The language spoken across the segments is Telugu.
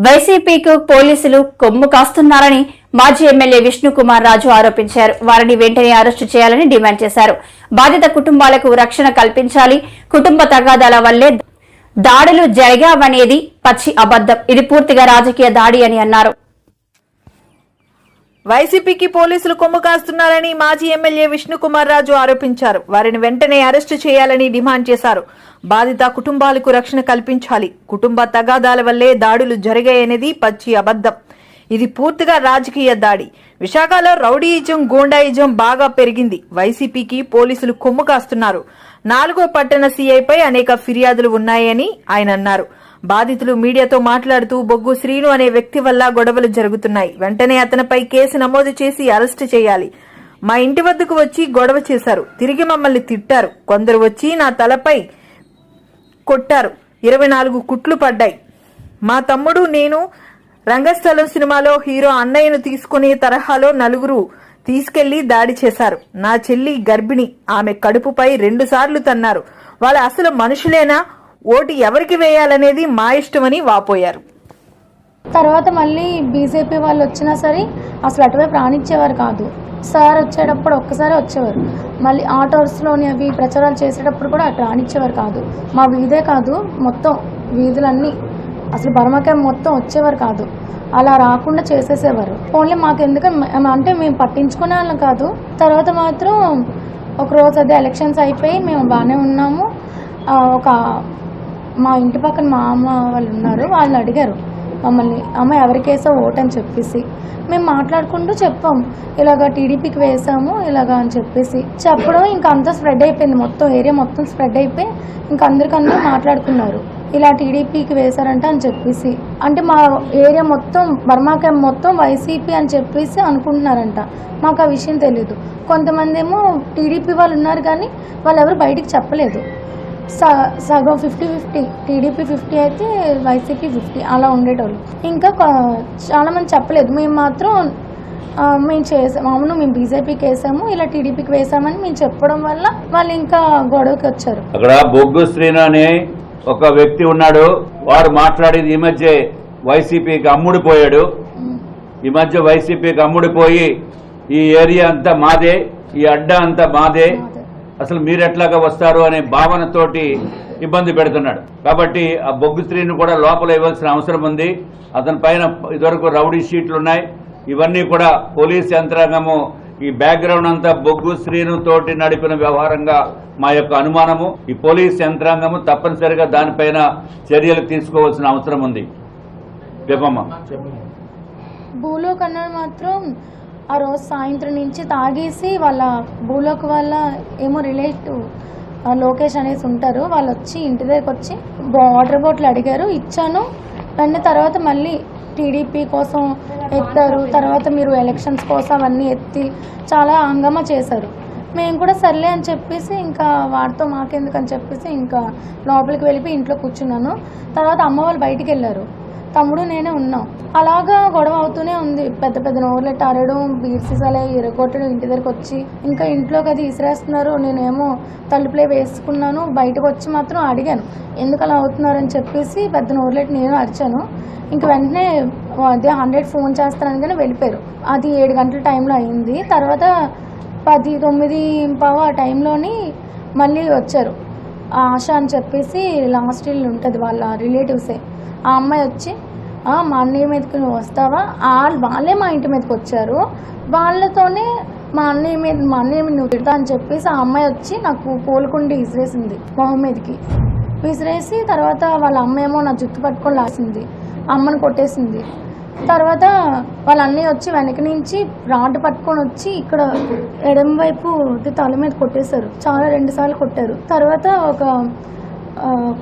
వైసీపీకు పోలీసులు కొమ్ము కాస్తున్నారని మాజీ ఎమ్మెల్యే విష్ణుకుమార్ రాజు ఆరోపించారు. వారిని వెంటనే అరెస్టు చేయాలని డిమాండ్ చేశారు. బాధిత కుటుంబాలకు రక్షణ కల్పించాలి. కుటుంబ తగాదాల వల్లే దాడులు జరిగావనేది పచ్చి అబద్దం. ఇది పూర్తిగా రాజకీయ దాడి అని అన్నారు. వైసీపీకి పోలీసులు కొమ్ము కాస్తున్నారని మాజీ ఎమ్మెల్యే విష్ణుకుమార్ రాజు ఆరోపించారు. వారిని వెంటనే అరెస్టు చేయాలని డిమాండ్ చేశారు. బాధిత కుటుంబాలకు రక్షణ కల్పించాలి. కుటుంబ తగాదాల వల్లే దాడులు జరిగాయనేది పచ్చి అబద్దం. ఇది పూర్తిగా రాజకీయ దాడి. విశాఖలో రౌడీయిజం, గూండాయిజం బాగా పెరిగింది. వైసీపీకి పోలీసులు కొమ్ము కాస్తున్నారు. 4వ పట్టణ సీఐపై అనేక ఫిర్యాదులు ఉన్నాయని ఆయన అన్నారు. బాధితులు మీడియాతో మాట్లాడుతూ బొగ్గు శ్రీను అనే వ్యక్తి వల్ల గొడవలు జరుగుతున్నాయి. వెంటనే అతనిపై కేసు నమోదు చేసి అరెస్టు చేయాలి. మా ఇంటి వద్దకు వచ్చి గొడవ చేశారు. తిరిగి మమ్మల్ని తిట్టారు. కొందరు వచ్చి నా తలపై కొట్టారు. 24 కుట్లు పడ్డాయి. మా తమ్ముడు నేను రంగస్థలం సినిమాలో హీరో అన్నయ్యను తీసుకునే తరహాలో 4 తీసుకెళ్లి దాడి చేశారు. నా చెల్లి గర్భిణి. ఆమె కడుపుపై 2 సార్లు తన్నారు. వాళ్ళ అసలు మనుషులేనా? ఓటు ఎవరికి వేయాలనేది మా ఇష్టమని వాపోయారు. తర్వాత మళ్ళీ బీజేపీ వాళ్ళు వచ్చినా సరే అసలు అటువైపు రానిచ్చేవారు కాదు. సార్ వచ్చేటప్పుడు ఒక్కసారి వచ్చేవారు. మళ్ళీ ఆటోస్లోని అవి ప్రచారాలు చేసేటప్పుడు కూడా అటు రానిచ్చేవారు కాదు. మా వీధే కాదు, మొత్తం వీధులన్నీ అసలు బర్మకాయ మొత్తం వచ్చేవారు కాదు. అలా రాకుండా చేసేసేవారు. ఓన్లీ మాకు ఎందుకని అంటే మేము పట్టించుకునే వాళ్ళం కాదు. తర్వాత మాత్రం ఒకరోజు అదే ఎలక్షన్స్ అయిపోయి మేము బాగానే ఉన్నాము. ఒక మా ఇంటి పక్కన మా అమ్మ వాళ్ళు ఉన్నారు. వాళ్ళు అడిగారు మమ్మల్ని, అమ్మ ఎవరికేసో ఓటు అని చెప్పేసి. మేము మాట్లాడుకుంటూ చెప్పాము, ఇలాగ టీడీపీకి వేసాము ఇలాగా అని చెప్పేసి చెప్పడం ఇంకా అంతా స్ప్రెడ్ అయిపోయింది. మొత్తం ఏరియా మొత్తం స్ప్రెడ్ అయిపోయి ఇంకా అందరికన్నా మాట్లాడుకున్నారు, ఇలా టీడీపీకి వేశారంట అని చెప్పేసి. అంటే మా ఏరియా మొత్తం బర్మాకాయ మొత్తం వైసీపీ అని చెప్పేసి అనుకుంటున్నారంట. మాకు ఆ విషయం తెలీదు. కొంతమంది ఏమో టీడీపీ వాళ్ళు ఉన్నారు కానీ వాళ్ళు ఎవరు బయటికి చెప్పలేదు. సగం 50-50, టీడీపీ 50 అయితే వైసీపీ 50 అలా ఉండేటోళ్ళు. ఇంకా చాలామంది చెప్పలేదు. మేము మాత్రం మేము చేసాము, అవును మేము బీజేపీకి వేసాము ఇలా టీడీపీకి వేసామని మేము చెప్పడం వల్ల వాళ్ళు ఇంకా గొడవకి వచ్చారు. అక్కడ బొగ్గు శ్రీను అనే ఒక వ్యక్తి ఉన్నాడు. వాడు మాట్లాడేది ఈ మధ్య వైసీపీకి అమ్ముడిపోయాడు. ఈ మధ్య వైసీపీకి అమ్ముడిపోయి ఈ ఏరియా అంతా మాదే, ఈ అడ్డా అంతా మాదే, అసలు మీరెట్లాగా వస్తారు అనే భావనతోటి ఇబ్బంది పెడుతున్నాడు. కాబట్టి ఆ బొగ్గు స్త్రీని కూడా లోపల ఇవ్వాల్సిన అవసరం ఉంది. అతని పైన ఇదివరకు రౌడీ షీట్లు ఉన్నాయి. ఇవన్నీ కూడా పోలీస్ యంత్రాంగము ఈ బ్యాక్గ్రౌండ్ అంతా బొగ్గు శ్రీను తోటి నడిపిన వ్యవహారంగా మా యొక్క అనుమానము. ఈ పోలీస్ యంత్రాంగము తప్పనిసరిగా దానిపైన చర్యలు తీసుకోవాల్సిన అవసరం ఉంది. చెప్పమ్మా. భూలోక్ అన్నాడు మాత్రం ఆ రోజు సాయంత్రం నుంచి తాగేసి వాళ్ళ భూలోక్ వాళ్ళ ఏమో రిలేటివ్ లోకేష్ అనేసి ఉంటారు. వాళ్ళు వచ్చి ఇంటి దగ్గరకు వచ్చి వాటర్ బాటిల్ అడిగారు, ఇచ్చాను. వెంటనే తర్వాత మళ్ళీ టీడీపీ కోసం ఎత్తారు. తర్వాత మీరు ఎలక్షన్స్ కోసం అవన్నీ ఎత్తి చాలా హంగామా చేశారు. మేము కూడా సర్లే అని చెప్పేసి ఇంకా వాడితో మాకెందుకని చెప్పేసి ఇంకా లోపలికి వెళ్ళిపోయి ఇంట్లో కూర్చున్నాను. తర్వాత అమ్మ వాళ్ళు బయటికి వెళ్ళారు, తమ్ముడు నేనే ఉన్నాం. అలాగా గొడవ అవుతూనే ఉంది. పెద్ద పెద్ద నోర్లెట్ ఆరడం, బీర్సీసాలే ఇరగొట్టడం, ఇంటి దగ్గరకు వచ్చి ఇంకా ఇంట్లోకి అది ఇసిరేస్తున్నారు. నేనేమో తలుపులే వేసుకున్నాను. బయటకు వచ్చి మాత్రం అడిగాను ఎందుకు అలా అవుతున్నారని చెప్పేసి పెద్ద నోర్లెట్ నేను అరిచాను. ఇంక వెంటనే అదే 100 ఫోన్ చేస్తానని కానీ వెళ్ళిపోయారు. అది 7 గంటల టైంలో అయింది. తర్వాత 10-9:15 ఆ టైంలోని మళ్ళీ వచ్చారు. ఆశ అని చెప్పేసి లాస్ట్ ఇల్లు ఉంటుంది వాళ్ళ రిలేటివ్సే. ఆ అమ్మాయి వచ్చి మా అన్నయ్య మీదకి నువ్వు వస్తావా, వాళ్ళే మా ఇంటి మీదకి వచ్చారు, వాళ్ళతోనే మా అన్నయ్య మీద నువ్వు తిడతా అని చెప్పేసి ఆ అమ్మాయి వచ్చి నాకు పోలుకుండి విసిరేసింది మొహం మీదకి. విసిరేసి తర్వాత వాళ్ళ అమ్మ ఏమో నా జుట్టు పట్టుకొని లాసింది, అమ్మని కొట్టేసింది. తర్వాత వాళ్ళ అన్నయ్య వచ్చి వెనక నుంచి రాడ్ పట్టుకొని వచ్చి ఇక్కడ ఎడమ వైపు తల మీద కొట్టేశారు. చాలా 2 సార్లు కొట్టారు. తర్వాత ఒక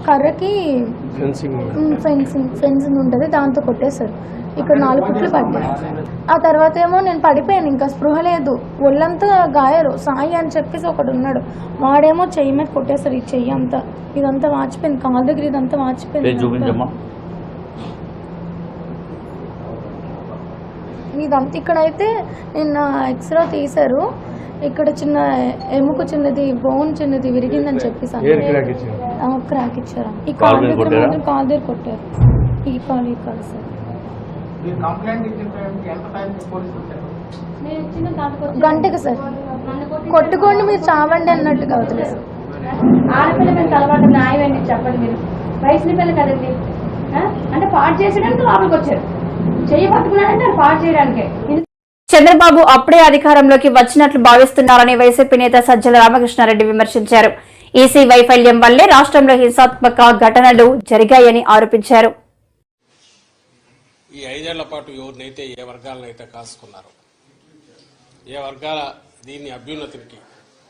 కర్రకి ఫెన్సింగ్ ఉంటుంది, దాంతో కొట్టేశారు. ఇక్కడ 4 కుట్లు పడ్డాయి. ఆ తర్వాత ఏమో నేను పడిపోయాను, ఇంకా స్పృహ లేదు, ఒళ్ళంతా గాయారు. సాయి అని చెప్పేసి ఒకడు ఉన్నాడు, వాడేమో చెయ్యి మీద కొట్టేశారు. ఈ చెయ్యి అంతా ఇదంతా వాచిపోయింది, కాళ్ళ దగ్గర ఇదంతా వాచిపోయింది. ఇదంతా ఇక్కడైతే నిన్న ఎక్స్రే తీశారు. ఇక్కడ చిన్న ఎముక చిన్నది, బోన్ చిన్నది విరిగిందని చెప్పేసి క్రాక్ ఇచ్చారు. ఈ కాలు దగ్గర మాత్రం కాలు దగ్గర కొట్టారు. ఈ కాలు సార్. మీరు కంప్లైంట్ ఇచ్చిన టైంకి ఎంత టైంకి పోలీసులు వచ్చారు? గంటకి సార్ కొట్టుకోండి మీరు చావండి అన్నట్టుగా వదిలేదు. ఆడపిల్ల మీద అలవాటు న్యాయం ఏంటి చెప్పండి మీరు? వయసుని పిల్ల కదండి, అంటే పాడు చేసేయడానికి లోపలికి వచ్చారు, చెయ్యి పట్టుకున్నాడంటే అది పాడు చేయడానికే. చంద్రబాబు అప్పుడే అధికారంలోకి వచ్చినట్లు భావిస్తున్నారని వైసీపీ నేత సజ్జల రామకృష్ణారెడ్డి విమర్శించారు. ఈసీ వైఫల్యం వల్లే రాష్ట్రంలో హింసాత్మక ఘటనలు జరిగాయని ఆరోపించారు. ఈ 5 ఏళ్ల పాటు ఎవరినైతే ఏ వర్గాలనైతే కాసుకున్నారో, ఏ వర్గాల దీన్ని అభ్యున్నతికి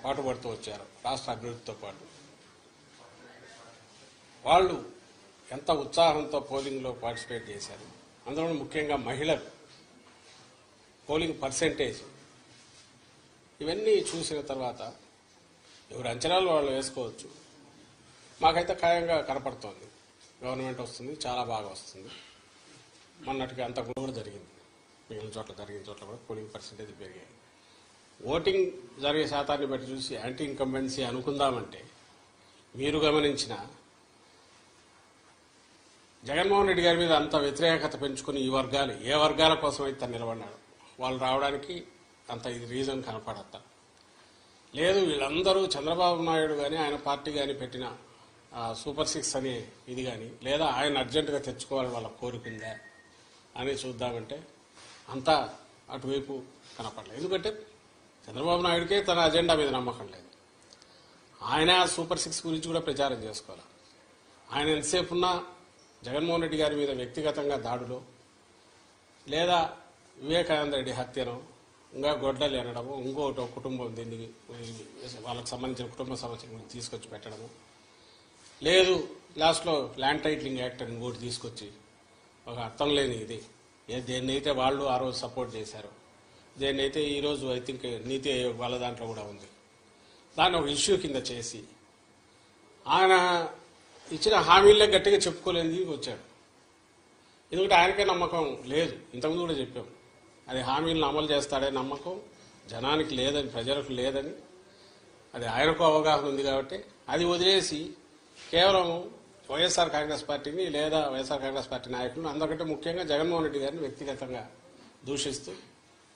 పాటుపడుతూ వచ్చారో, రాష్ట్ర అభివృద్ధితో పాటు వాళ్ళు ఎంత ఉత్సాహంతో పోలింగ్లో పార్టిసిపేట్ చేశారు. అందులో ముఖ్యంగా మహిళలు పోలింగ్ పర్సెంటేజ్ ఇవన్నీ చూసిన తర్వాత ఎవరి అంచనాలు వాళ్ళు వేసుకోవచ్చు. మాకైతే ఖాయంగా కనపడుతోంది గవర్నమెంట్ వస్తుంది, చాలా బాగా వస్తుంది. మొన్నటికి అంత కూడా జరిగింది, మిగిలిన చోట్ల జరిగిన చోట్ల కూడా పోలింగ్ పర్సెంటేజ్ పెరిగాయి. ఓటింగ్ జరిగే శాతాన్ని బట్టి చూసి యాంటీ ఇన్కంబెన్సీ అనుకుందామంటే మీరు గమనించిన జగన్మోహన్ రెడ్డి గారి మీద అంత వ్యతిరేకత పెంచుకుని ఈ వర్గాలు ఏ వర్గాల కోసం అయితే నిలబడినాడు వాళ్ళు రావడానికి అంత ఇది రీజన్ కనపడతా లేదు. వీళ్ళందరూ చంద్రబాబు నాయుడు కానీ ఆయన పార్టీ కానీ పెట్టిన సూపర్ 6 అనే ఇది కానీ, లేదా ఆయన అర్జెంటుగా తెచ్చుకోవాలి వాళ్ళ కోరికుందా అని చూద్దామంటే అంతా అటువైపు కనపడలేదు. ఎందుకంటే చంద్రబాబు నాయుడికే తన అజెండా మీద నమ్మకం లేదు. ఆయన సూపర్ 6 గురించి కూడా ప్రచారం చేసుకోవాలి. ఆయన ఎంతసేపు ఉన్నా జగన్మోహన్ రెడ్డి గారి మీద వ్యక్తిగతంగా దాడులు, లేదా వివేకానంద రెడ్డి హత్యను, ఇంకా గొడ్డలు అనడము, ఇంకోటి కుటుంబం దీన్ని వాళ్ళకి సంబంధించిన కుటుంబ సమస్యల తీసుకొచ్చి పెట్టడము, లేదు లాస్ట్లో ల్యాండ్ టైటిలింగ్ యాక్ట్ అని ఇంకోటి తీసుకొచ్చి ఒక అర్థం లేని ఇది దేన్నైతే వాళ్ళు ఆ రోజు సపోర్ట్ చేశారు, దేన్నైతే ఈరోజు ఐ థింక్ నీతి ఆయోగ్ వాళ్ళ దాంట్లో కూడా ఉంది, దాన్ని ఒక ఇష్యూ కింద చేసి ఆయన ఇచ్చిన హామీలే గట్టిగా చెప్పుకోలేని వచ్చాడు. ఎందుకంటే ఆయనకే నమ్మకం లేదు. ఇంతకుముందు కూడా చెప్పాం, అది హామీలను అమలు చేస్తాడే నమ్మకం జనానికి లేదని, ప్రజలకు లేదని. అది ఆయనకు అవగాహన ఉంది కాబట్టి అది వదిలేసి కేవలం వైఎస్ఆర్ కాంగ్రెస్ పార్టీని లేదా వైఎస్ఆర్ కాంగ్రెస్ పార్టీ నాయకులను, అందరికంటే ముఖ్యంగా జగన్మోహన్ రెడ్డి గారిని వ్యక్తిగతంగా దూషిస్తూ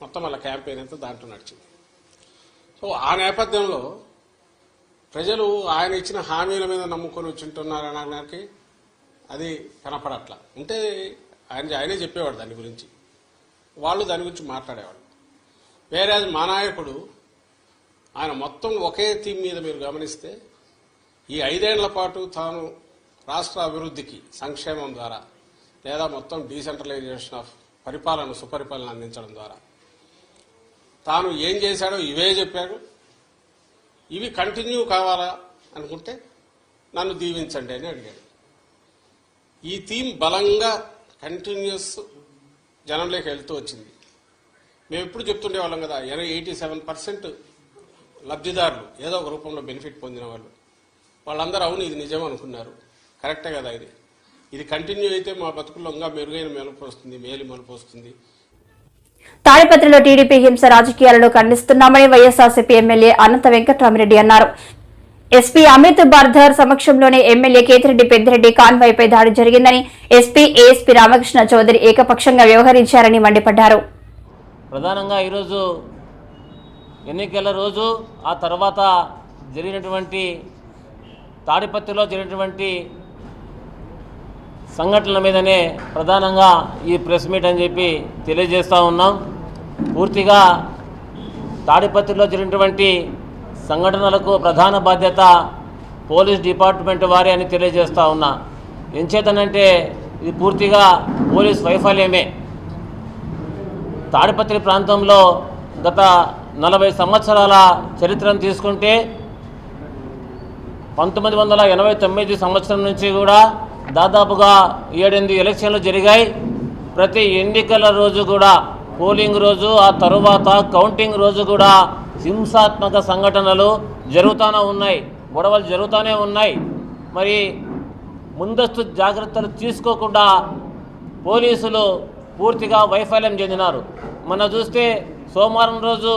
మొత్తం వాళ్ళ క్యాంపెయిన్ అంతా దాంట్లో నడిచింది. సో ఆ నేపథ్యంలో ప్రజలు ఆయన ఇచ్చిన హామీల మీద నమ్ముకొని వచ్చింటున్నారనడానికి అది కనపడట్లా. ఉంటే ఆయనే చెప్పేవాడు దాని గురించి, వాళ్ళు దాని గురించి మాట్లాడేవాళ్ళు. వేరే మా నాయకుడు ఆయన మొత్తం ఒకే థీమ్ మీద మీరు గమనిస్తే ఈ 5 ఏళ్ల పాటు తాను రాష్ట్ర అభివృద్ధికి సంక్షేమం ద్వారా, లేదా మొత్తం డీసెంట్రలైజేషన్ ఆఫ్ పరిపాలన, సుపరిపాలన అందించడం ద్వారా తాను ఏం చేశాడో ఇవే చెప్పాడు. ఇవి కంటిన్యూ కావాలా అనుకుంటే నన్ను దీవించండి అని అడిగాడు. ఈ థీమ్ బలంగా కంటిన్యూస్ జనంలోకి వెళ్తూ వచ్చింది. మేము ఎప్పుడు చెప్తుండేవాళ్ళం కదా, 87% లబ్ధిదారులు ఏదో ఒక రూపంలో బెనిఫిట్ పొందిన వాళ్ళందరూ అవును ఇది నిజం అనుకున్నారు. కరెక్టే కదా, ఇది కంటిన్యూ అయితే మా బతుకుల్లో ఇంకా మెరుగైన మెలుపు వస్తుంది, మలుపు వస్తుంది. తాడిపత్రిలో టీడీపీ హింస రాజకీయాలను ఖండిస్తున్నామని వైఎస్ఆర్సీపీ ఎమ్మెల్యే అనంత వెంకటరామిరెడ్డి అన్నారు. ఎస్పీ అమిత్ బార్ధర్ సమక్షంలోనే ఎమ్మెల్యే కేతిరెడ్డి పెద్దిరెడ్డి కాన్వాయ్పై దాడి జరిగిందని, ఎస్పీ ఏఎస్పీ రామకృష్ణ చౌదరి ఏకపక్షంగా వ్యవహరించారని మండిపడ్డారు. ప్రధానంగా ఈరోజు ఎన్నికల రోజు, ఆ తర్వాత జరిగినటువంటి తాడిపత్రిలో జరిగినటువంటి సంఘటనల మీదనే ప్రధానంగా ఈ ప్రెస్ మీట్ అని చెప్పి తెలియజేస్తూ ఉన్నాం. పూర్తిగా తాడిపత్రిలో జరిగినటువంటి సంఘటనలకు ప్రధాన బాధ్యత పోలీస్ డిపార్ట్మెంట్ వారే అని తెలియజేస్తూ ఉన్నా. ఎంచేతనంటే ఇది పూర్తిగా పోలీస్ వైఫల్యమే. తాడిపత్రి ప్రాంతంలో గత 40 సంవత్సరాల చరిత్రను తీసుకుంటే 1989 సంవత్సరం నుంచి కూడా దాదాపుగా 7-8 ఎలక్షన్లు జరిగాయి. ప్రతి ఎన్నికల రోజు కూడా, పోలింగ్ రోజు, ఆ తరువాత కౌంటింగ్ రోజు కూడా హింసాత్మక సంఘటనలు జరుగుతూనే ఉన్నాయి, గొడవలు జరుగుతూనే ఉన్నాయి. మరి ముందస్తు జాగ్రత్తలు తీసుకోకుండా పోలీసులు పూర్తిగా వైఫల్యం చెందినారు. మొన్న చూస్తే సోమవారం రోజు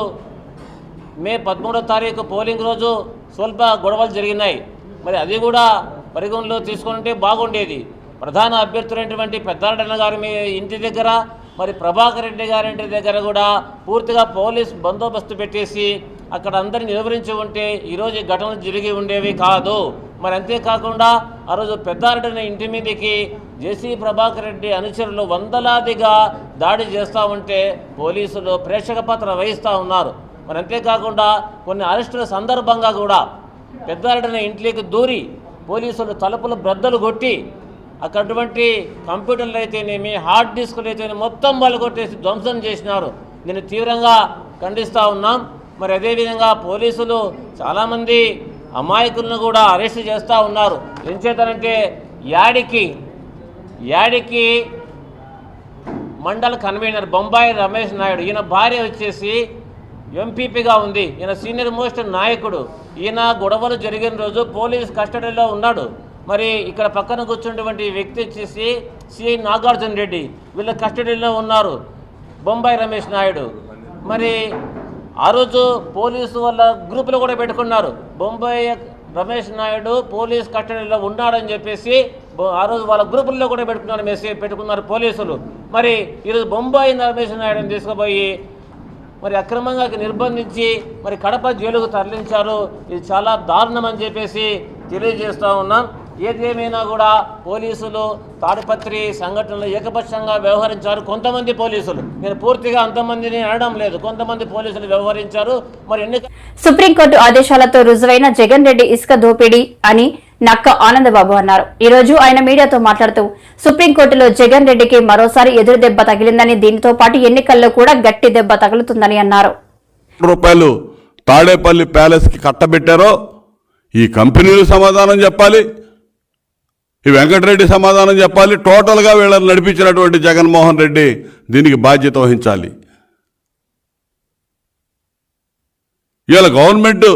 మే 13వ తారీఖు పోలింగ్ రోజు స్వల్ప గొడవలు జరిగినాయి. మరి అది కూడా పరిగణలో తీసుకుంటే బాగుండేది. ప్రధాన అభ్యర్థులైనటువంటి పెద్దారెడ్డి గారి ఇంటి దగ్గర మరి ప్రభాకర్ రెడ్డి గారింటి దగ్గర కూడా పూర్తిగా పోలీస్ బందోబస్తు పెట్టేసి అక్కడ అందరిని నిలువరించి ఉంటే ఈరోజు ఈ ఘటనలు జరిగి ఉండేవి కాదు. మరి అంతేకాకుండా ఆ రోజు పెద్దారెడ్డి ఇంటి మీదకి జేసీ ప్రభాకర్ రెడ్డి అనుచరులు వందలాదిగా దాడి చేస్తూ ఉంటే పోలీసులు ప్రేక్షక పాత్ర వహిస్తూ ఉన్నారు. మరి అంతేకాకుండా కొన్ని అరెస్టుల సందర్భంగా కూడా పెద్దారెడ్డి ఇంట్లోకి దూరి పోలీసులు తలుపులు బ్రద్దలు కొట్టి అక్కడటువంటి కంప్యూటర్లు అయితేనేమి హార్డ్ డిస్కులు అయితేనేమి మొత్తం వాళ్ళు కొట్టేసి ధ్వంసం చేసినారు. దీన్ని తీవ్రంగా ఖండిస్తూ ఉన్నాం. మరి అదేవిధంగా పోలీసులు చాలామంది అమాయకులను కూడా అరెస్ట్ చేస్తూ ఉన్నారు. ఏం చేస్తారంటే యాడికి మండల కన్వీనర్ బొంబాయి రమేష్ నాయుడు, ఈయన భార్య వచ్చేసి ఎంపీపీగా ఉంది, ఈయన సీనియర్ మోస్ట్ నాయకుడు. ఈయన గొడవలు జరిగిన రోజు పోలీస్ కస్టడీలో ఉన్నాడు. మరి ఇక్కడ పక్కన కూర్చున్నటువంటి వ్యక్తి వచ్చేసి సిఐ నాగార్జున రెడ్డి, వీళ్ళ కస్టడీలో ఉన్నారు బొంబాయి రమేష్ నాయుడు. మరి ఆ రోజు పోలీసు వాళ్ళ గ్రూపులో కూడా పెట్టుకున్నారు, బొంబాయి రమేష్ నాయుడు పోలీస్ కస్టడీలో ఉన్నాడని చెప్పేసి ఆ రోజు వాళ్ళ గ్రూపుల్లో కూడా పెట్టుకున్నారు పోలీసులు. మరి ఈరోజు బొంబాయి రమేష్ నాయుడుని తీసుకుపోయి మరి అక్రమంగా నిర్బంధించి మరి కడప జైలుకు తరలించారు. ఇది చాలా దారుణం అని చెప్పేసి తెలియజేస్తూ ఉన్నాం. ఏదేమైనా కూడా పోలీసులు తాడిపత్రి సంఘటనలో ఏకపక్షంగా వ్యవహరించారు కొంతమంది పోలీసులు. నేను పూర్తిగా అంతమందిని అనడం లేదు, కొంతమంది పోలీసులు వ్యవహరించారు. మరి సుప్రీంకోర్టు ఆదేశాలతో రుజువైన జగన్ రెడ్డి ఇసుక దోపిడీ అని నక్క ఆనందబాబు అన్నారు. ఈ రోజు ఆయన మీడియాతో మాట్లాడుతూ సుప్రీంకోర్టులో జగన్ రెడ్డికి మరోసారి ఎదురు దెబ్బ తగిలిందని, దీనితో పాటు ఎన్నికల్లో కూడా గట్టి దెబ్బ తగులుతుందని అన్నారు. రూపాయలు తాడేపల్లి ప్యాలెస్ కి కట్టబెట్టారో ఈ కంపెనీలు సమాధానం చెప్పాలి, ఈ వెంకటరెడ్డి సమాధానం చెప్పాలి. టోటల్గా వీళ్ళని నడిపించినటువంటి జగన్మోహన్ రెడ్డి దీనికి బాధ్యత వహించాలి. ఇవాళ గవర్నమెంట్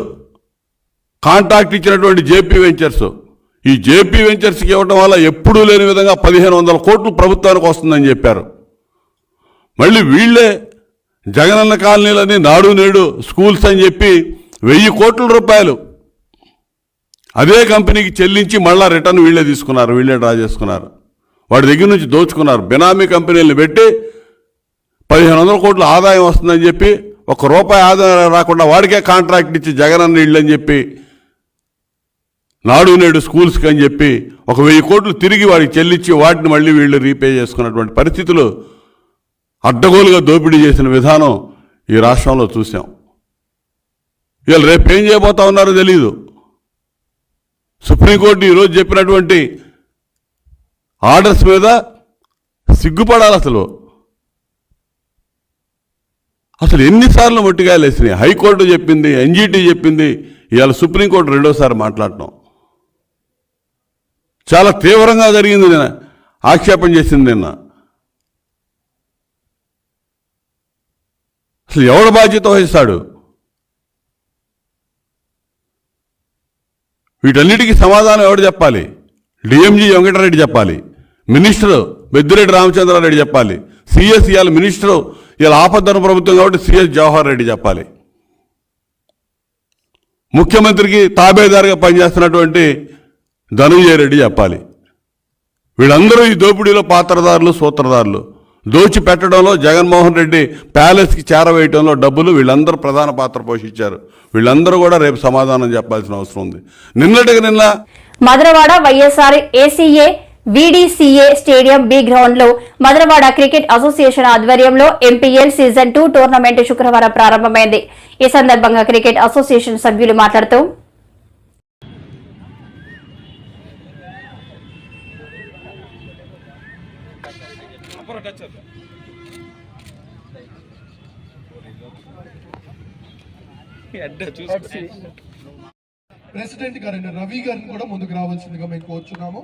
కాంట్రాక్ట్ ఇచ్చినటువంటి జేపీ వెంచర్స్, ఈ జేపీ వెంచర్స్కి ఇవ్వడం వల్ల ఎప్పుడూ లేని విధంగా 1500 కోట్లు ప్రభుత్వానికి వస్తుందని చెప్పారు. మళ్ళీ వీళ్ళే జగనన్న కాలనీలని నాడు నేడు స్కూల్స్ అని చెప్పి 1000 కోట్ల రూపాయలు అదే కంపెనీకి చెల్లించి మళ్ళా రిటర్న్ వీళ్ళే తీసుకున్నారు, వీళ్ళే డ్రా చేసుకున్నారు. వాడి దగ్గర నుంచి దోచుకున్నారు. బినామీ కంపెనీలను పెట్టి 1500 కోట్ల ఆదాయం వస్తుందని చెప్పి ₹1 ఆదాయం రాకుండా వాడికే కాంట్రాక్ట్ ఇచ్చి జగనన్న ఇళ్ళు అని చెప్పి నాడు నేడు స్కూల్స్కి అని చెప్పి 1000 కోట్లు తిరిగి వాడికి చెల్లించి వాటిని మళ్ళీ వీళ్ళు రీపే చేసుకున్నటువంటి పరిస్థితులు, అడ్డగోలుగా దోపిడీ చేసిన విధానం ఈ రాష్ట్రంలో చూసాం. వీళ్ళు రేపు ఏం చేయబోతా ఉన్నారో తెలీదు. సుప్రీంకోర్టు ఈరోజు చెప్పినటువంటి ఆర్డర్స్ మీద సిగ్గుపడాలి. అసలు ఎన్నిసార్లు మొట్టికాయలు వేసినాయి. హైకోర్టు చెప్పింది, ఎన్జీటీ చెప్పింది, ఇవాళ సుప్రీంకోర్టు రెండోసారి మాట్లాడటం చాలా తీవ్రంగా జరిగింది. నేను ఆక్షేపణ చేసింది నిన్న. అసలు ఎవడు బాధ్యత వహిస్తాడు? వీటన్నిటికీ సమాధానం ఎవడు చెప్పాలి? డిఎంజీ వెంకటరెడ్డి చెప్పాలి, మినిస్టర్ బెద్దిరెడ్డి రామచంద్రారెడ్డి చెప్పాలి, సిఎస్ ఇవాళ మినిస్టరు ఇలా ఆపద్ధర్మ ప్రభుత్వం కాబట్టి సిఎస్ జవహర్ రెడ్డి చెప్పాలి, ముఖ్యమంత్రికి తాబేదారుగా పనిచేస్తున్నటువంటి ధనంజయ రెడ్డి చెప్పాలి. వీళ్ళందరూ ఈ దోపిడీలో పాత్రదారులు, సూత్రధారులు. దోచి పెట్టడంలో జగన్మోహన్ రెడ్డి ప్యాలెస్కి చేరవేయడంలో డబ్బులు వీళ్ళందరూ ప్రధాన పాత్ర పోషించారు. వీళ్ళందరూ కూడా రేపు సమాధానం చెప్పాల్సిన అవసరం ఉంది. నిన్న Madhurawada YSR ACA VDCA stadium B ground లో మధురవాడ క్రికెట్ అసోసియేషన్ ఆధ్వర్యంలో ఎంపీఎల్ సీజన్ 2 టోర్నమెంట్ శుక్రవారం ప్రారంభమైంది. ఈ సందర్భంగా క్రికెట్ అసోసియేషన్ సభ్యులు మాట్లాడుతూ ప్రెసిడెంట్ గారైన రవి గారిని కూడా ముందుకు రావాల్సిందిగా మేము కోరుచున్నాము.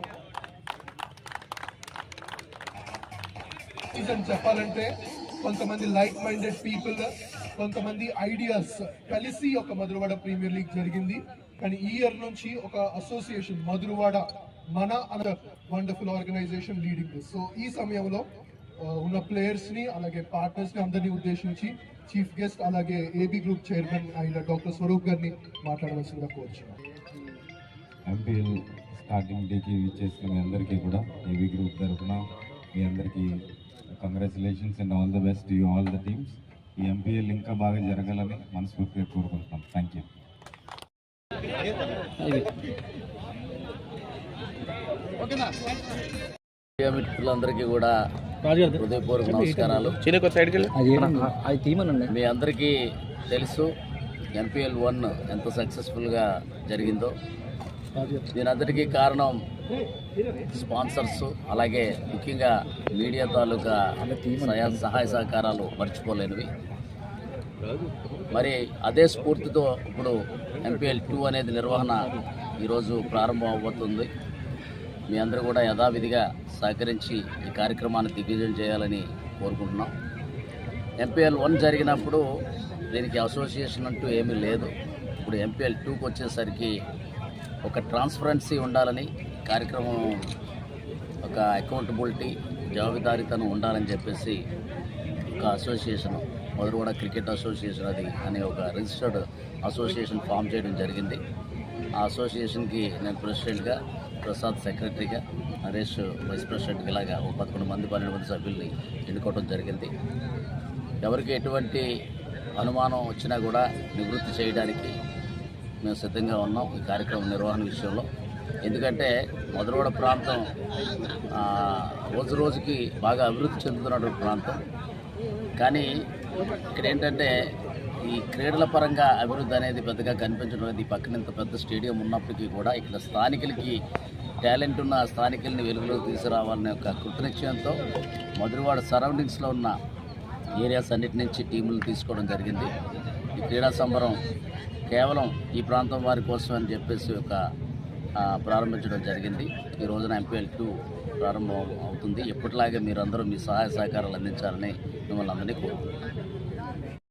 చెప్పాలంటే కొంతమంది లైక్ మైండెడ్ పీపుల్, కొంతమంది ఐడియాస్ కలిసి ఒక మధురవాడ ప్రీమియర్ లీగ్ జరిగింది. కానీ ఈ ఇయర్ నుంచి ఒక అసోసియేషన్ మధురవాడ మన wonderful organisation leading this. So ఈ సమయంలో ఉన్న ప్లేయర్స్ ని అలాగే పార్ట్నర్స్ ని అందరినీ ఉద్దేశించి చీఫ్ గెస్ట్ అలాగే ఏబీ గ్రూప్ చైర్మన్ అయిన డాక్టర్ స్వరూప్ గారిని మాట్లాడవలసిందిగా కోరుచున్నాం. ఎంపీఎల్ స్టార్టింగ్ డేకి విచ్చేసిన మీ అందరికీ కూడా ఏబీ గ్రూప్ తరఫున మీ అందరికీ congratulations and all the best you all the teams. ఈ ఎంపీఎల్ ఇంకా బాగా జరగాలని మనస్ఫూర్తిగా కోరుకుంటున్నాం. Thank you. మిత్రులందరికీ కూడా హృదయపూర్వక నమస్కారాలు. మీ అందరికీ తెలుసు ఎంపీఎల్ 1 ఎంత సక్సెస్ఫుల్గా జరిగిందో. దీనందరికీ కారణం స్పాన్సర్స్, అలాగే ముఖ్యంగా మీడియా తాలూకా సహాయ సహకారాలు మర్చిపోలేనివి. మరి అదే స్ఫూర్తితో ఇప్పుడు ఎంపీఎల్ 2 అనేది నిర్వహణ ఈరోజు ప్రారంభం అవబోతుంది. మీ అందరూ కూడా యథావిధిగా సహకరించి ఈ కార్యక్రమాన్ని దిగ్విజయం చేయాలని కోరుకుంటున్నాం. ఎంపీఎల్ 1 జరిగినప్పుడు దీనికి అసోసియేషన్ అంటూ ఏమీ లేదు. ఇప్పుడు ఎంపీఎల్ 2కి వచ్చేసరికి ఒక ట్రాన్స్పరెన్సీ ఉండాలని, కార్యక్రమం ఒక అకౌంటబిలిటీ, జవాబుదారీతనం ఉండాలని చెప్పేసి ఒక అసోసియేషన్, మధురవాడ క్రికెట్ అసోసియేషన్ అది అనే ఒక రిజిస్టర్డ్ అసోసియేషన్ ఫామ్ చేయడం జరిగింది. ఆ అసోసియేషన్కి నేను ప్రెసిడెంట్గా, ప్రసాద్ సెక్రటరీగా, నరేష్ వైస్ ప్రెసిడెంట్గా, ఇలాగా 11 మంది 12 మంది సభ్యుల్ని ఎన్నుకోవడం జరిగింది. ఎవరికి ఎటువంటి అనుమానం వచ్చినా కూడా నివృత్తి చేయడానికి మేము సిద్ధంగా ఉన్నాం ఈ కార్యక్రమం నిర్వహణ విషయంలో. ఎందుకంటే మధురవాడ ప్రాంతం రోజు రోజుకి బాగా అభివృద్ధి చెందుతున్నటువంటి ప్రాంతం. కానీ ఇక్కడ ఏంటంటే ఈ క్రీడల పరంగా అభివృద్ధి అనేది పెద్దగా కనిపించడం అనేది, పక్కన ఇంత పెద్ద స్టేడియం ఉన్నప్పటికీ కూడా ఇక్కడ స్థానికులకి, టాలెంట్ ఉన్న స్థానికుల్ని వెలుగులోకి తీసుకురావాలనే ఒక కృతనిశ్చయంతో మధురవాడ సరౌండింగ్స్లో ఉన్న ఏరియాస్ అన్నిటి నుంచి టీములు తీసుకోవడం జరిగింది. ఈ క్రీడా సంబరం కేవలం ఈ ప్రాంతం వారి కోసం అని చెప్పేసి ఒక ప్రారంభించడం జరిగింది. ఈ రోజున ఎంపీఎల్ 2 ప్రారంభం అవుతుంది. ఎప్పటిలాగే మీరందరూ మీ సహాయ సహకారాలు అందించాలని మిమ్మల్ని అందరినీ కోరుకుంటున్నాను.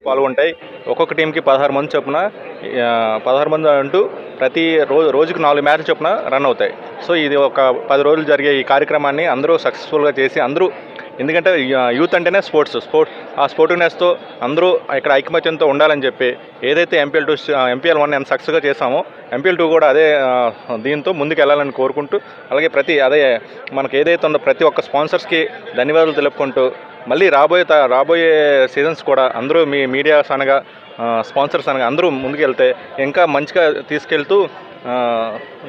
పాల్గొంటాయి. ఒక్కొక్క టీంకి 16 మంది చొప్పున 16 మంది అంటూ ప్రతి రోజుకు 4 మ్యాచ్లు చొప్పున రన్ అవుతాయి. సో ఇది ఒక 10 రోజులు జరిగే ఈ కార్యక్రమాన్ని అందరూ సక్సెస్ఫుల్గా చేసి, అందరూ, ఎందుకంటే యూత్ అంటేనే స్పోర్ట్స్, ఆ స్పోర్టివ్నెస్తో అందరూ ఇక్కడ ఐకమత్యంతో ఉండాలని చెప్పి ఏదైతే ఎంపీఎల్ 1 ఎంత సక్సెస్గా చేసామో ఎంపీఎల్ 2 కూడా అదే దీంతో ముందుకు వెళ్ళాలని కోరుకుంటూ, అలాగే అదే మనకు ఏదైతే ఉందో ప్రతి ఒక్క స్పాన్సర్స్కి ధన్యవాదాలు తెలుపుకుంటూ, మళ్ళీ రాబోయే సీజన్స్ కూడా అందరూ మీ మీడియాస్ అనగా స్పాన్సర్స్ అనగా అందరూ ముందుకెళ్తే ఇంకా మంచిగా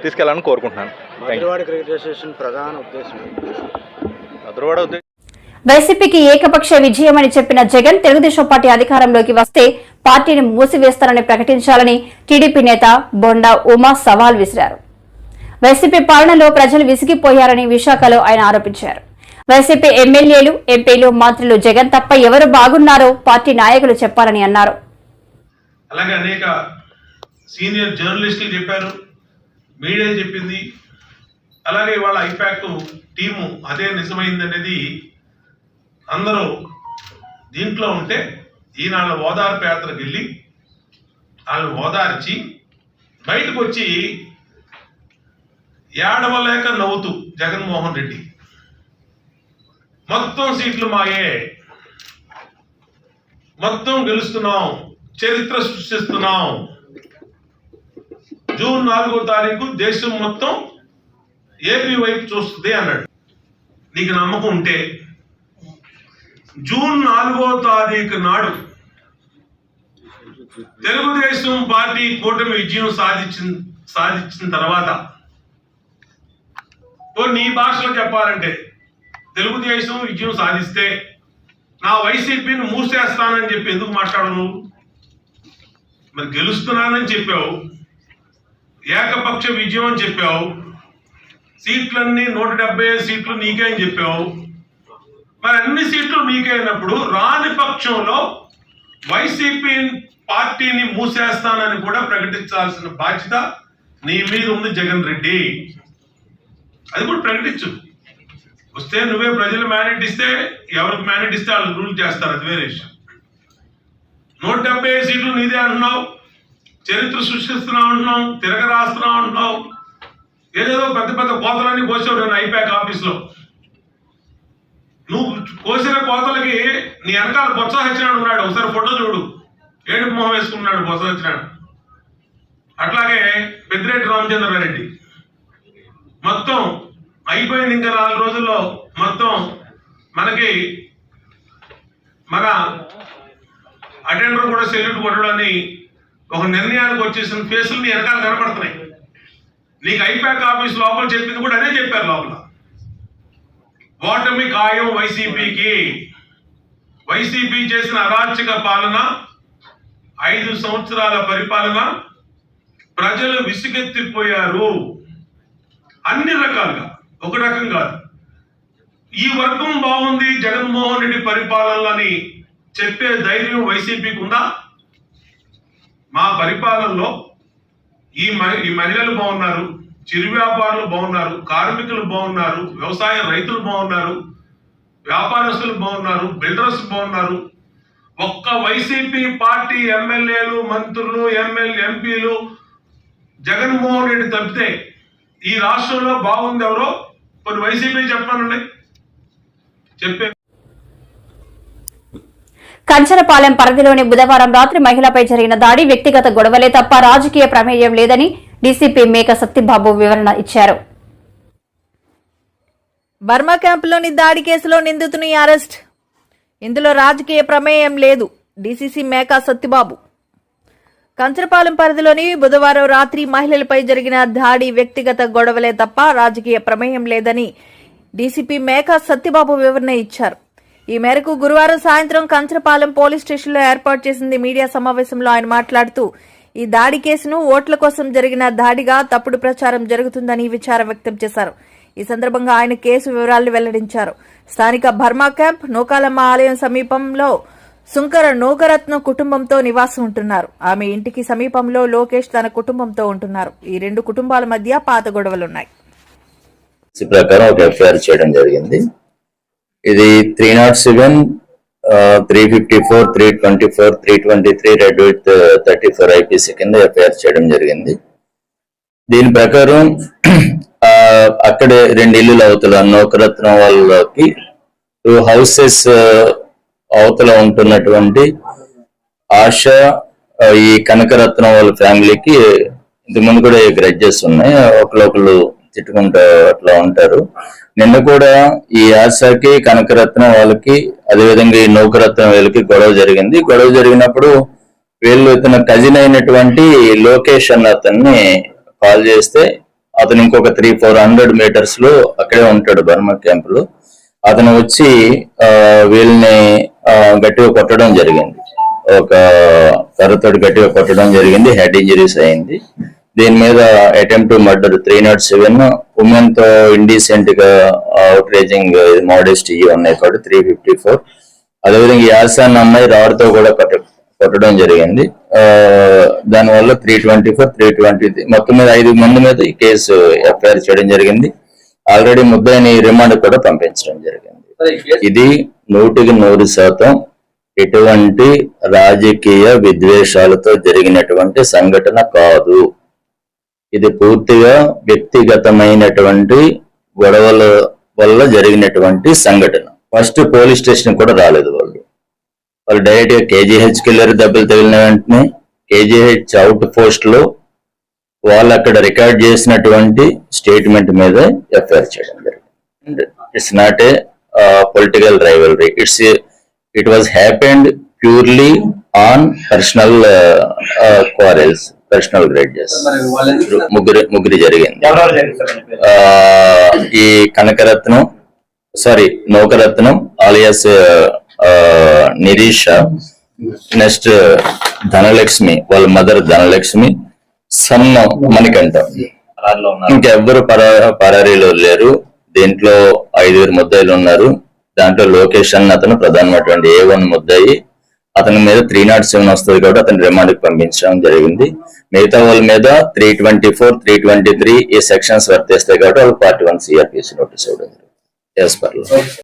తీసుకెళ్ళాలని కోరుకుంటున్నాను. వైసీపీకి ఏకపక్ష విజయమని చెప్పిన జగన్ తెలుగుదేశం పార్టీ అధికారంలోకి వస్తే పార్టీని మూసివేస్తారని ప్రకటించాలని టీడీపీ నేత బొండా ఉమా సవాల్ విసిరారు. వైసీపీ పాలనలో ప్రజలు విసిగిపోయారని విశాఖలో ఆయన ఆరోపించారు. వైసీపీ ఎమ్మెల్యేలు, ఎంపీలు, మంత్రులు జగన్ తప్ప ఎవరు బాగున్నారో పార్టీ నాయకులు చెప్పాలని అన్నారు. అలాగే అనేక సీనియర్ జర్నలిస్టులు చెప్పారు, మీడియా చెప్పింది. అలాగే ఇవాళ ఐపాక్ట్ టీము అదే నిజమైందనేది అందరూ దీంట్లో ఉంటే ఈనాళ్ళ ఓదార్పు యాత్రకు వెళ్ళి వాళ్ళని ఓదార్చి బయటకు వచ్చి ఏడవలేక నవ్వుతూ జగన్మోహన్ రెడ్డి మొత్తం సీట్లు మాయే, మొత్తం గెలుస్తున్నాం, చరిత్ర సృష్టిస్తున్నాం, జూన్ 4వ తారీఖు దేశం మొత్తం ఏపీ వైపు చూస్తుంది అన్నాడు. నీకు నమ్మకం ఉంటే జూన్ 4వ తారీఖు నాడు తెలుగుదేశం పార్టీ కూటమి విజయం సాధించిన తర్వాత, నీ భాషలో చెప్పాలంటే తెలుగుదేశం విజయం సాధిస్తే నా వైసీపీని మూసేస్తానని చెప్పి ఎందుకు మాట్లాడను? మరి గెలుస్తున్నానని చెప్పావు, ఏకపక్ష విజయం అని చెప్పావు, సీట్లన్నీ 175 సీట్లు నీకే అని చెప్పావు. మరి అన్ని సీట్లు నీకే అయినప్పుడు రాని పక్షంలో వైసీపీ పార్టీని మూసేస్తానని కూడా ప్రకటించాల్సిన బాధ్యత నీ మీద ఉంది జగన్ రెడ్డి. అది కూడా ప్రకటించు. వస్తే నువ్వే ప్రజలు మ్యాండేట్ ఇస్తే, ఎవరికి మ్యాండేట్ ఇస్తే వాళ్ళు రూల్ చేస్తారు, అది వేరే విషయం. 175 సీట్లు నీదే అంటున్నావు, చరిత్ర సృష్టిస్తున్నావు అంటున్నావు, తిరగరాస్తున్నావు అంటున్నావు, ఏదేదో పెద్ద పెద్ద కోతలన్నీ కోసావు నేను ఐపాక్ ఆఫీస్లో. నువ్వు కోసిన కోతలకి నీ వెనకాల బొత్స సత్యనారాయణ ఉన్నాడు, ఒకసారి ఫోటో చూడు, ఏడుపు మొహం వేసుకున్నాడు బొత్స సత్యనారాయణ. అట్లాగే పెద్దిరెడ్డి రామచంద్రారెడ్డి మొత్తం అయిపోయింది. ఇంకా 4 రోజుల్లో మొత్తం మనకి మన అటెండర్ కూడా సెల్యూట్ కొట్టడాన్ని ఒక నిర్ణయానికి వచ్చేసిన ఫేసులు నీ వెనకాల కనపడుతున్నాయి. నీకు ఐపాక్ ఆఫీస్ లోపల చెప్పింది కూడా అదే చెప్పారు. లోపల ఓటమి ఖాయం వైసీపీకి. వైసీపీ చేసిన అరాచక పాలన, 5 సంవత్సరాల పరిపాలన, ప్రజలు విసుగెత్తిపోయారు అన్ని రకాలుగా. ఒక రకం కాదు. ఈ వర్గం బాగుంది జగన్మోహన్ రెడ్డి పరిపాలనని చెప్పే ధైర్యం వైసీపీకి ఉందా? మా పరిపాలనలో ఈ మహిళలు బాగున్నారు, చిరు వ్యాపారులు బాగున్నారు, కార్మికులు బాగున్నారు, వ్యవసాయ రైతులు బాగున్నారు, వ్యాపారస్తులు బాగున్నారు, బిల్డర్స్ బాగున్నారు. ఒక్క వైసీపీ పార్టీ ఎమ్మెల్యేలు, మంత్రులు, ఎంపీలు జగన్మోహన్ రెడ్డి తప్పితే ఈ రాష్ట్రంలో బాగుంది ఎవరో కొన్ని వైసీపీ చెప్పానండి. చెప్పే కంచరపాలెం పరిధిలోని బుధవారం రాత్రి మహిళపై జరిగిన దాడి వ్యక్తిగత గొడవలే తప్ప రాజకీయ ప్రమేయం లేదని డీసీపీ మేక సత్యబాబు వివరణ ఇచ్చారు. బర్మా క్యాంపులోని దాడి కేసులో నిందితుని అరెస్ట్. ఇందులో రాజకీయ ప్రమేయం లేదు. డీసీసీ మేక సత్యబాబు. కంచరపాలెం పరిధిలోని బుధవారం రాత్రి మహిళలపై జరిగిన దాడి వ్యక్తిగత గొడవలే తప్ప రాజకీయ ప్రమేయం లేదని డీసీపీ మేక సత్యబాబు వివరణ ఇచ్చారు. ఈ మేరకు గురువారం సాయంత్రం కంచరపాలెం పోలీస్ స్టేషన్లో ఏర్పాటు చేసింది మీడియా సమావేశంలో ఆయన మాట్లాడుతూ ఈ దాడి కేసును ఓట్ల కోసం జరిగిన దాడిగా తప్పుడు ప్రచారం జరుగుతుందని విచారం వ్యక్తం చేశారు. ఈ సందర్భంగా ఆయన కేసు వివరాలను వెల్లడించారు. స్థానిక బర్మా క్యాంప్ నూకాలమ్మ ఆలయం సమీపంలో సుంకర నూకరత్నం కుటుంబంతో నివాసం ఉంటున్నారు. ఆమె ఇంటికి సమీపంలో లోకేష్ తన కుటుంబంతో ఉంటున్నారు. ఈ 2 కుటుంబాల మధ్య పాత గొడవలున్నాయి. ప్రకారం ఒక ఎఫ్ఐఆర్ చేయడం జరిగింది. ఇది 307, 354, 324, 323 రెడ్ విత్ 34 ఐపీసీ కింద ఎఫ్ఐఆర్ చేయడం జరిగింది. దీని ప్రకారం అక్కడే 2 ఇల్లుల అవతల నూకరత్నం వాళ్ళకి 2 హౌసెస్ అవతల ఉంటున్నటువంటి ఆశ, ఈ కనకరత్నం వాళ్ళ ఫ్యామిలీకి ఇంతకుముందు కూడా గ్రడ్జెస్ ఉన్నాయి. ఒకళ్ళు తిట్టుకుంటూ అట్లా ఉంటారు. నిన్న కూడా ఈ ఆశకి కనకరత్నం వాళ్ళకి అదేవిధంగా ఈ నూకరత్నం వీళ్ళకి గొడవ జరిగింది. గొడవ జరిగినప్పుడు వీళ్ళు ఇతను కజిన్ అయినటువంటి లోకేష్ అన్న అతన్ని కాల్ చేస్తే అతను ఇంకొక 300-400 మీటర్స్ లో అక్కడే ఉంటాడు బర్మా క్యాంప్ లో. అతను వచ్చి వీళ్ళని గట్టిగా కొట్టడం జరిగింది. ఒక కర్రతోటి గట్టిగా కొట్టడం జరిగింది. హెడ్ ఇంజరీస్ అయింది. దీని మీద అటెంప్ట్ టు మర్డర్ 307, ఉమెన్ తో ఇండీసెంట్ గా అవుట్రేజింగ్ మోడెస్టీ ఉన్నాయి కాబట్టి 354. అదేవిధంగా యాసాన్ అమ్మాయి రాడ్తో కూడా కొట్టడం జరిగింది. దానివల్ల 324, 323 మొత్తం మీద 5 మంది మీద ఈ కేసు ఎఫ్ఐఆర్ చేయడం జరిగింది. ఆల్రెడీ ముద్దాయిని రిమాండ్ కూడా పంపించడం జరిగింది. ఇది 100% ఎటువంటి రాజకీయ విద్వేషాలతో జరిగినటువంటి సంఘటన కాదు. ఇది పూర్తిగా వ్యక్తిగతమైనటువంటి గొడవల వల్ల జరిగినటువంటి సంఘటన. ఫస్ట్ పోలీస్ స్టేషన్ కూడా రాలేదు వాళ్ళు డైరెక్ట్ గా కేజీహెచ్కి వెళ్ళారు. దెబ్బలు తగిలిన వెంటనే కేజీహెచ్ అవుట్ పోస్ట్ లో వాళ్ళు అక్కడ రికార్డ్ చేసినటువంటి స్టేట్మెంట్ మీద ఎఫ్ఐఆర్ చేయడం జరిగింది. It's not a political rivalry. It was happened purely on personal quarrels, personal grudges. ముగ్గురి జరిగింది. ఈ నూకరత్నం ఆలియాస్ నిరీష, నెక్స్ట్ ధనలక్ష్మి వాళ్ళ మదర్ ధనలక్ష్మి, సన్న మణికంఠ. ఇంకెవ్వరు పరారీలో లేరు. దీంట్లో 5 ముద్దాయిలు ఉన్నారు. దాంట్లో లోకేష్ అన్న అతను ప్రధానమైనటువంటి A1 ముద్దాయి. అతని మీద 307 వస్తుంది కాబట్టి అతని రిమాండ్కి పంపించడం జరిగింది. మిగతా వాళ్ళ మీద 324, 323 ఈ సెక్షన్స్ వర్తిస్తాయి కాబట్టి వాళ్ళు Part 1 CRPC నోటీస్ ఇవ్వడం జరిగింది.